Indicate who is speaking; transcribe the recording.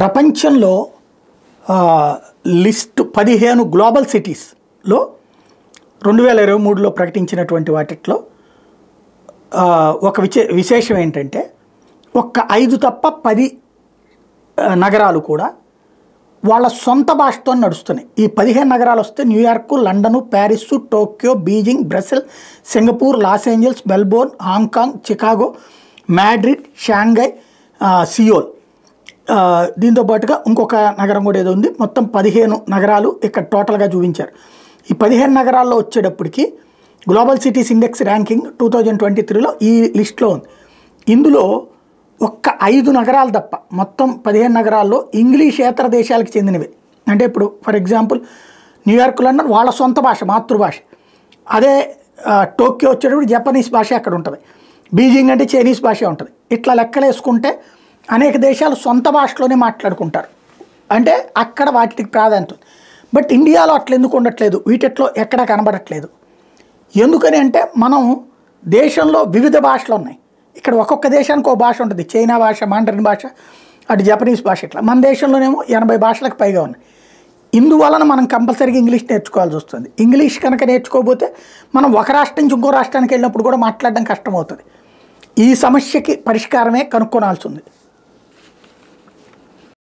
Speaker 1: ప్రపంచంలో list 15 global సిటీస్లో 2023లో ప్రకటించినటువంటి వాటిలో ఒక విశేషం ఏంటంటే ఒక్క 5 తప్ప 10 నగరాలు కూడా వాళ్ళ సొంత భాషతో నడుస్తున్నాయి. ఈ 15 నగరాలు వస్తే New York, London, Paris, Tokyo, Beijing, Brussels, Singapore, Los Angeles, Melbourne, Hong Kong, Chicago, Madrid, Shanghai, Seoul. దీంతో పాటుగా ఇంకొక నగరం కూడా ఏదో ఉంది. మొత్తం 15 నగరాలు ఇక్కడ టోటల్గా చూపించారు. ఈ 15 నగరాల్లో వచ్చేటప్పటికి గ్లోబల్ సిటీస్ ఇండెక్స్ ర్యాంకింగ్ 2023లో ఈ లిస్ట్లో ఉంది. ఇందులో ఒక్క 5 నగరాలు తప్ప మొత్తం 15 నగరాల్లో ఇంగ్లీషేతర దేశాలకు చెందినవి. అంటే ఇప్పుడు ఫర్ ఎగ్జాంపుల్ న్యూయార్క్, లండన్ వాళ్ళ సొంత భాష, మాతృభాష. అదే టోక్యో వచ్చేటప్పుడు జపనీస్ భాష అక్కడ ఉంటుంది. బీజింగ్ అంటే చైనీస్ భాష ఉంటుంది. ఇట్లా లెక్కలు వేసుకుంటే అనేక దేశాలు సొంత భాషలోనే మాట్లాడుకుంటారు. అంటే అక్కడ వాటికి ప్రాధాన్యత ఉంది. బట్ ఇండియాలో అట్లా ఎందుకు ఉండట్లేదు, వీటిలో ఎక్కడ కనబడట్లేదు. ఎందుకని అంటే మనం దేశంలో వివిధ భాషలు ఉన్నాయి. ఇక్కడ ఒక్కొక్క దేశానికి ఒక భాష ఉంటుంది. చైనా భాష, మాండరిన్ భాష, అటు జపనీస్ భాష. ఇట్లా మన దేశంలోనేమో 80 భాషలకు పైగా ఉన్నాయి. ఇందువలన మనం కంపల్సరీగా ఇంగ్లీష్ నేర్చుకోవాల్సి వస్తుంది. ఇంగ్లీష్ కనుక నేర్చుకోకపోతే మనం ఒక రాష్ట్రం నుంచి ఇంకో రాష్ట్రానికి వెళ్ళినప్పుడు కూడా మాట్లాడడం కష్టమవుతుంది. ఈ సమస్యకి పరిష్కారమే కనుక్కోవాల్సి ఉంది.